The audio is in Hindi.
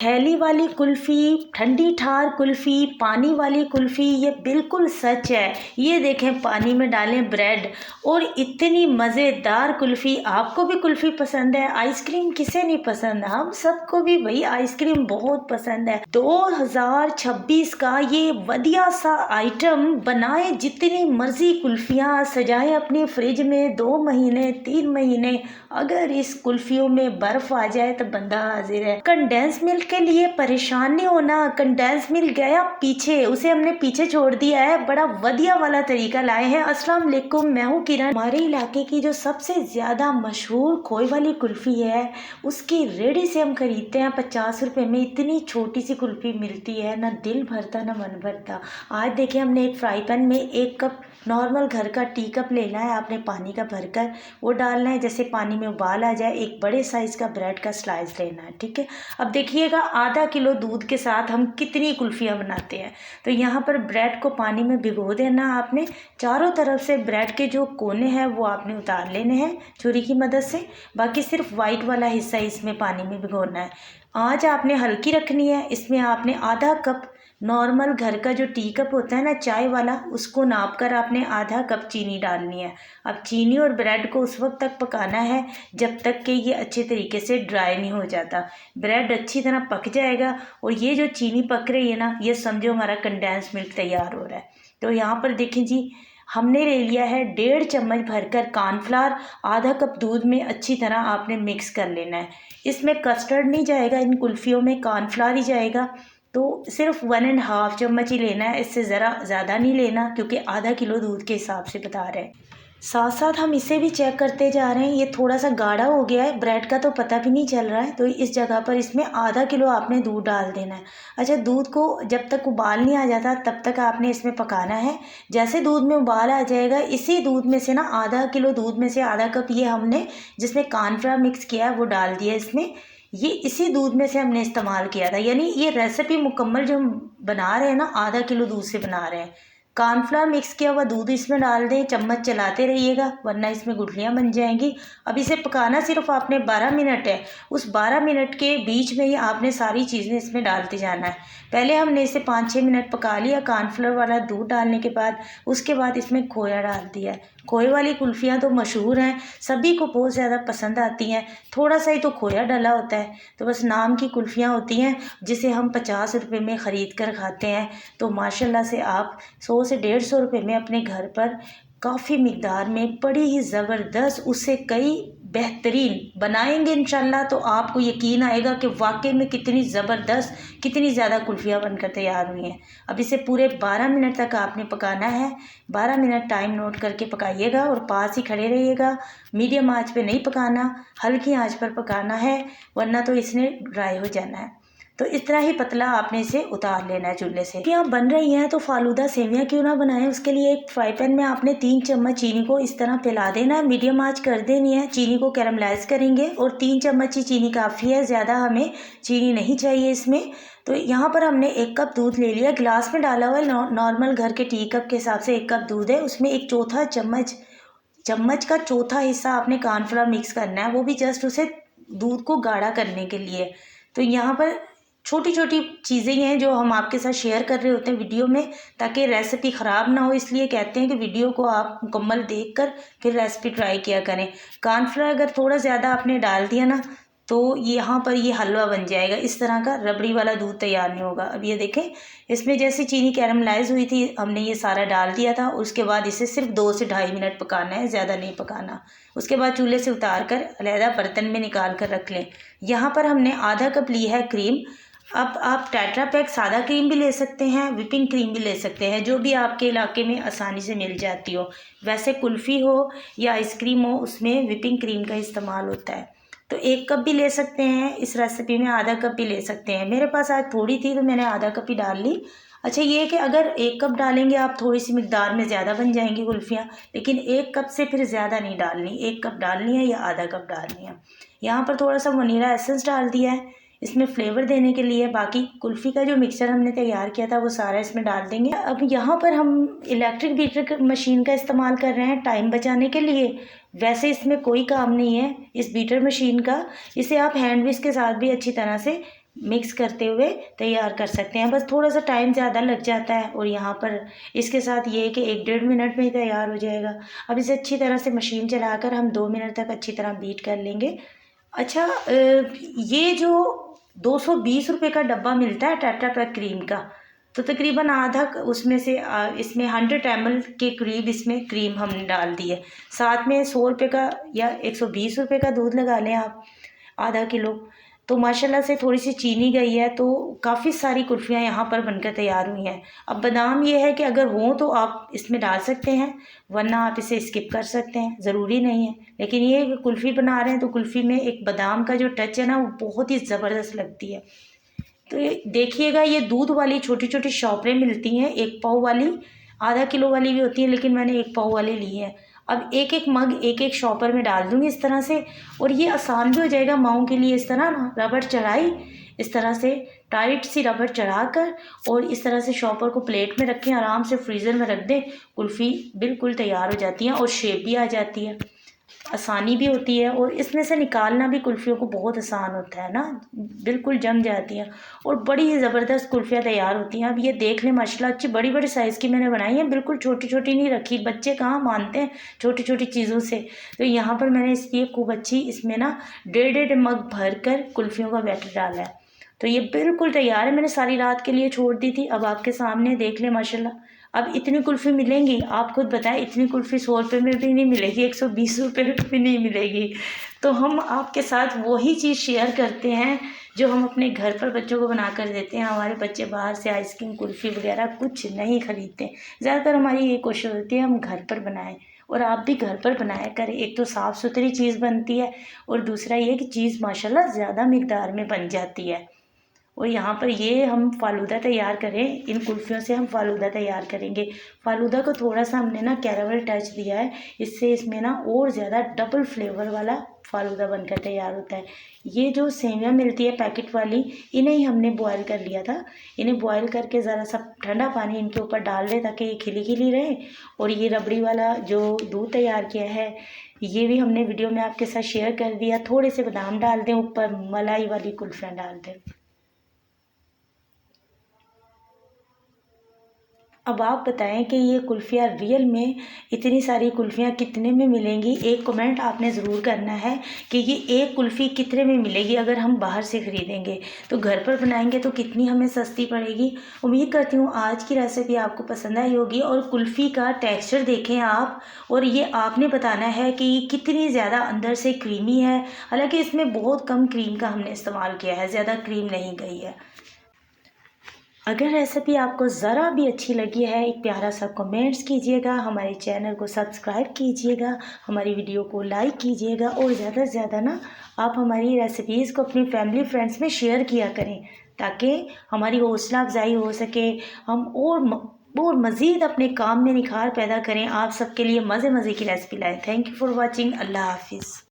थैली वाली कुल्फ़ी, ठंडी ठार कुल्फ़ी, पानी वाली कुल्फ़ी, ये बिल्कुल सच है। ये देखें, पानी में डालें ब्रेड और इतनी मज़ेदार कुल्फ़ी। आपको भी कुल्फ़ी पसंद है? आइसक्रीम किसे नहीं पसंद? हम सबको भी भाई आइसक्रीम बहुत पसंद है। 2026 का ये बढ़िया सा आइटम बनाए, जितनी मर्जी कुल्फ़ियाँ सजाएं अपनी फ्रिज में 2 महीने 3 महीने। अगर इस कुल्फ़ियों में बर्फ़ आ जाए तो बंदा हाजिर है। कंडेंस मिल्क के लिए परेशान नहीं होना। कंडेंस मिल्क गया पीछे, उसे हमने पीछे छोड़ दिया है। बड़ा बढ़िया वाला तरीका लाए हैं। अस्सलाम वालेकुम, मैं हूँ किरण। हमारे इलाके की जो सबसे ज़्यादा मशहूर खोए वाली कुल्फ़ी है, उसकी रेडी से हम खरीदते हैं 50 रुपये में। इतनी छोटी सी कुल्फ़ी मिलती है, ना दिल भरता ना मन भरता। आज देखिए, हमने एक फ्राई पैन में 1 कप नॉर्मल घर का टी कप लेना है आपने पानी का भरकर, वो डालना है। जैसे पानी में उबाल आ जाए, एक बड़े साइज़ का ब्रेड का स्लाइस लेना है, ठीक है। अब देखिएगा, आधा किलो दूध के साथ हम कितनी कुल्फ़ियाँ बनाते हैं। तो यहाँ पर ब्रेड को पानी में भिगो देना आपने। चारों तरफ से ब्रेड के जो कोने हैं वो आपने उतार लेने हैं छुरी की मदद से। बाकी सिर्फ वाइट वाला हिस्सा इसमें पानी में भिगोना है। आँच आपने हल्की रखनी है। इसमें आपने आधा कप नॉर्मल घर का जो टी कप होता है ना चाय वाला, उसको नाप कर आपने आधा कप चीनी डालनी है। अब चीनी और ब्रेड को उस वक्त तक पकाना है जब तक कि ये अच्छे तरीके से ड्राई नहीं हो जाता। ब्रेड अच्छी तरह पक जाएगा और ये जो चीनी पक रही है ना, ये समझो हमारा कंडेंस मिल्क तैयार हो रहा है। तो यहाँ पर देखें जी, हमने ले लिया है 1.5 चम्मच भरकर कॉर्नफ्लावर। आधा कप दूध में अच्छी तरह आपने मिक्स कर लेना है। इसमें कस्टर्ड नहीं जाएगा, इन कुल्फ़ियों में कॉर्नफ्लावर ही जाएगा। तो सिर्फ 1.5 चम्मच ही लेना है, इससे ज़रा ज़्यादा नहीं लेना, क्योंकि आधा किलो दूध के हिसाब से बता रहे हैं। साथ साथ हम इसे भी चेक करते जा रहे हैं। ये थोड़ा सा गाढ़ा हो गया है, ब्रेड का तो पता भी नहीं चल रहा है। तो इस जगह पर इसमें आधा किलो आपने दूध डाल देना है। अच्छा, दूध को जब तक उबाल नहीं आ जाता तब तक आपने इसमें पकाना है। जैसे दूध में उबाल आ जाएगा, इसी दूध में से ना, आधा किलो दूध में से आधा कप ये हमने जिसमें कॉर्नफ्लावर मिक्स किया है वो डाल दिया इसमें। ये इसी दूध में से हमने इस्तेमाल किया था, यानी ये रेसिपी मुकम्मल जो हम बना रहे हैं ना, आधा किलो दूध से बना रहे हैं। कॉर्नफ्लावर मिक्स किया हुआ दूध इसमें डाल दें, चम्मच चलाते रहिएगा वरना इसमें गुठलियाँ बन जाएंगी। अब इसे पकाना सिर्फ आपने 12 मिनट है। उस 12 मिनट के बीच में ही आपने सारी चीज़ें इसमें डालते जाना है। पहले हमने इसे 5-6 मिनट पका लिया कॉर्नफ्लावर वाला दूध डालने के बाद। उसके बाद इसमें खोया डाल दिया है। खोए वाली कुल्फ़ियाँ तो मशहूर हैं, सभी को बहुत ज़्यादा पसंद आती हैं। थोड़ा सा ही तो खोया डला होता है, तो बस नाम की कुल्फ़ियाँ होती हैं, जिसे हम 50 रुपये में ख़रीद कर खाते हैं। तो माशाल्लाह से आप 100 से 150 रुपये में अपने घर पर काफ़ी मिकदार में बड़ी ही ज़बरदस्त, उससे कई बेहतरीन बनाएंगे इंशाल्लाह। तो आपको यकीन आएगा कि वाकई में कितनी ज़बरदस्त, कितनी ज़्यादा कुल्फ़ियाँ बनकर तैयार हुई हैं। अब इसे पूरे 12 मिनट तक आपने पकाना है। 12 मिनट टाइम नोट करके पकाइएगा और पास ही खड़े रहिएगा। मीडियम आंच पे नहीं पकाना, हल्की आंच पर पकाना है, वरना तो इसने ड्राई हो जाना है। तो इस तरह ही पतला आपने इसे उतार लेना है चूल्हे से। कि आप बन रही हैं तो फालूदा सेवियां क्यों ना बनाएं। उसके लिए एक फ्राई पैन में आपने 3 चम्मच चीनी को इस तरह पिला देना है। मीडियम आंच कर देनी है। चीनी को कैरमलाइज करेंगे और 3 चम्मच ही चीनी काफ़ी है, ज़्यादा हमें चीनी नहीं चाहिए इसमें। तो यहाँ पर हमने 1 कप दूध ले लिया, गिलास में डाला हुआ है। नॉर्मल घर के टी कप के हिसाब से 1 कप दूध है। उसमें 1/4 चम्मच का चौथा हिस्सा आपने कॉर्नफ्लावर मिक्स करना है, वो भी जस्ट उसे दूध को गाढ़ा करने के लिए। तो यहाँ पर छोटी छोटी चीज़ें हैं जो हम आपके साथ शेयर कर रहे होते हैं वीडियो में, ताकि रेसिपी ख़राब ना हो। इसलिए कहते हैं कि वीडियो को आप मुकम्मल देखकर फिर रेसिपी ट्राई किया करें। कॉर्नफ्लावर अगर थोड़ा ज़्यादा आपने डाल दिया ना, तो यहाँ पर ये हलवा बन जाएगा। इस तरह का रबड़ी वाला दूध तैयार नहीं होगा। अब ये देखें, इसमें जैसे चीनी कैरमलाइज हुई थी, हमने ये सारा डाल दिया था। उसके बाद इसे सिर्फ 2 से 2.5 मिनट पकाना है, ज़्यादा नहीं पकाना। उसके बाद चूल्हे से उतार कर अलहदा बर्तन में निकाल कर रख लें। यहाँ पर हमने आधा कप ली है क्रीम। अब आप टेट्रा पैक सादा क्रीम भी ले सकते हैं, विपिंग क्रीम भी ले सकते हैं, जो भी आपके इलाके में आसानी से मिल जाती हो। वैसे कुल्फ़ी हो या आइसक्रीम हो, उसमें विपिंग क्रीम का इस्तेमाल होता है। तो 1 कप भी ले सकते हैं, इस रेसिपी में आधा कप भी ले सकते हैं। मेरे पास आज थोड़ी थी तो मैंने आधा कप ही डाल ली। अच्छा, ये है कि अगर 1 कप डालेंगे आप, थोड़ी सी मिकदार में ज़्यादा बन जाएंगी कुल्फ़ियाँ, लेकिन 1 कप से फिर ज़्यादा नहीं डालनी। 1 कप डालनी है या आधा कप डालनी है। यहाँ पर थोड़ा सा वनीला एसेंस डाल दिया है इसमें फ्लेवर देने के लिए। बाकी कुल्फ़ी का जो मिक्सचर हमने तैयार किया था वो सारा इसमें डाल देंगे। अब यहाँ पर हम इलेक्ट्रिक बीटर मशीन का इस्तेमाल कर रहे हैं टाइम बचाने के लिए। वैसे इसमें कोई काम नहीं है इस बीटर मशीन का, इसे आप हैंड विस्क के साथ भी अच्छी तरह से मिक्स करते हुए तैयार कर सकते हैं। बस थोड़ा सा टाइम ज़्यादा लग जाता है और यहाँ पर इसके साथ ये है कि 1-1.5 मिनट में ही तैयार हो जाएगा। अब इसे अच्छी तरह से मशीन चलाकर हम 2 मिनट तक अच्छी तरह बीट कर लेंगे। अच्छा, ये जो 220 रुपये का डब्बा मिलता है टेट्रा पैक क्रीम का, तो तकरीबन आधा उसमें से इसमें 100 ml के करीब इसमें क्रीम हमने डाल दी है। साथ में 100 रुपये का या 120 रुपये का दूध लगा लें आप, आधा किलो। तो माशाल्लाह से थोड़ी सी चीनी गई है, तो काफ़ी सारी कुल्फ़ियाँ यहाँ पर बनकर तैयार हुई हैं। अब बादाम ये है कि अगर हों तो आप इसमें डाल सकते हैं, वरना आप इसे स्किप कर सकते हैं, ज़रूरी नहीं है। लेकिन ये कुल्फ़ी बना रहे हैं तो कुल्फ़ी में एक बादाम का जो टच है ना, वो बहुत ही ज़बरदस्त लगती है। तो ये देखिएगा, ये दूध वाली छोटी छोटी शॉपरें मिलती हैं, 1 पाव वाली, आधा किलो वाली भी होती हैं, लेकिन मैंने 1 पाव वाली ली है। अब एक एक मग एक एक शॉपर में डाल दूँगी इस तरह से, और ये आसान भी हो जाएगा माओं के लिए। इस तरह ना रबड़ चढ़ाई, इस तरह से टाइट सी रबड़ चढ़ा कर और इस तरह से शॉपर को प्लेट में रखें, आराम से फ्रीज़र में रख दें, कुल्फ़ी बिल्कुल तैयार हो जाती है और शेप भी आ जाती है, आसानी भी होती है। और इसमें से निकालना भी कुल्फ़ियों को बहुत आसान होता है ना, बिल्कुल जम जाती हैं और बड़ी ही ज़बरदस्त कुल्फ़ियाँ तैयार होती हैं। अब ये देख लें माशाल्लाह, अच्छी बड़ी बड़ी साइज़ की मैंने बनाई है, बिल्कुल छोटी छोटी नहीं रखी, बच्चे कहाँ मानते हैं छोटी छोटी चीज़ों से। तो यहाँ पर मैंने इसलिए खूब अच्छी इसमें ना 1.5 मग भर कर कुल्फ़ियों का बैटर डाला है। तो ये बिल्कुल तैयार है, मैंने सारी रात के लिए छोड़ दी थी। अब आपके सामने देख लें माशाल्लाह। अब इतनी कुल्फ़ी मिलेंगी, आप खुद बताएं, इतनी कुल्फ़ी 100 रुपये में भी नहीं मिलेगी, 120 रुपये में भी नहीं मिलेगी। तो हम आपके साथ वही चीज़ शेयर करते हैं जो हम अपने घर पर बच्चों को बना कर देते हैं। हमारे बच्चे बाहर से आइसक्रीम, कुल्फ़ी वगैरह कुछ नहीं ख़रीदते। ज़्यादातर हमारी ये कोशिश होती है हम घर पर बनाएं, और आप भी घर पर बनाया करें। एक तो साफ़ सुथरी चीज़ बनती है और दूसरा ये कि चीज़ माशाल्लाह ज़्यादा मिकदार में बन जाती है। और यहाँ पर ये हम फ़ालूदा तैयार करें, इन कुल्फ़ियों से हम फ़ालूदा तैयार करेंगे। फ़ालूदा को थोड़ा सा हमने ना कैरामल टच दिया है, इससे इसमें ना और ज़्यादा डबल फ्लेवर वाला फ़ालूदा बनकर तैयार होता है। ये जो सेवियाँ मिलती है पैकेट वाली, इन्हें ही हमने बॉयल कर लिया था। इन्हें बॉयल करके ज़रा सा ठंडा पानी इनके ऊपर डाल दें ताकि ये खिली खिली रहे। और ये रबड़ी वाला जो दूध तैयार किया है, ये भी हमने वीडियो में आपके साथ शेयर कर दिया। थोड़े से बादाम डाल दें ऊपर, मलाई वाली कुल्फ़ियाँ डाल दें। अब आप बताएं कि ये कुल्फ़ियाँ रियल में, इतनी सारी कुल्फ़ियाँ कितने में मिलेंगी? एक कमेंट आपने ज़रूर करना है कि ये एक कुल्फ़ी कितने में मिलेगी अगर हम बाहर से ख़रीदेंगे, तो घर पर बनाएंगे तो कितनी हमें सस्ती पड़ेगी। उम्मीद करती हूँ आज की रेसिपी आपको पसंद आई होगी। और कुल्फ़ी का टेक्सचर देखें आप, और ये आपने बताना है कि कितनी ज़्यादा अंदर से क्रीमी है। हालाँकि इसमें बहुत कम क्रीम का हमने इस्तेमाल किया है, ज़्यादा क्रीम नहीं गई है। अगर रेसिपी आपको ज़रा भी अच्छी लगी है, एक प्यारा सा कमेंट्स कीजिएगा, हमारे चैनल को सब्सक्राइब कीजिएगा, हमारी वीडियो को लाइक कीजिएगा, और ज़्यादा से ज़्यादा ना आप हमारी रेसिपीज़ को अपनी फैमिली फ्रेंड्स में शेयर किया करें, ताकि हमारी हौसला अफजाई हो सके, हम और मज़ीद अपने काम में निखार पैदा करें, आप सबके लिए मज़े मज़े की रेसिपी लाएँ। Thank you for watching. अल्लाह हाफिज़।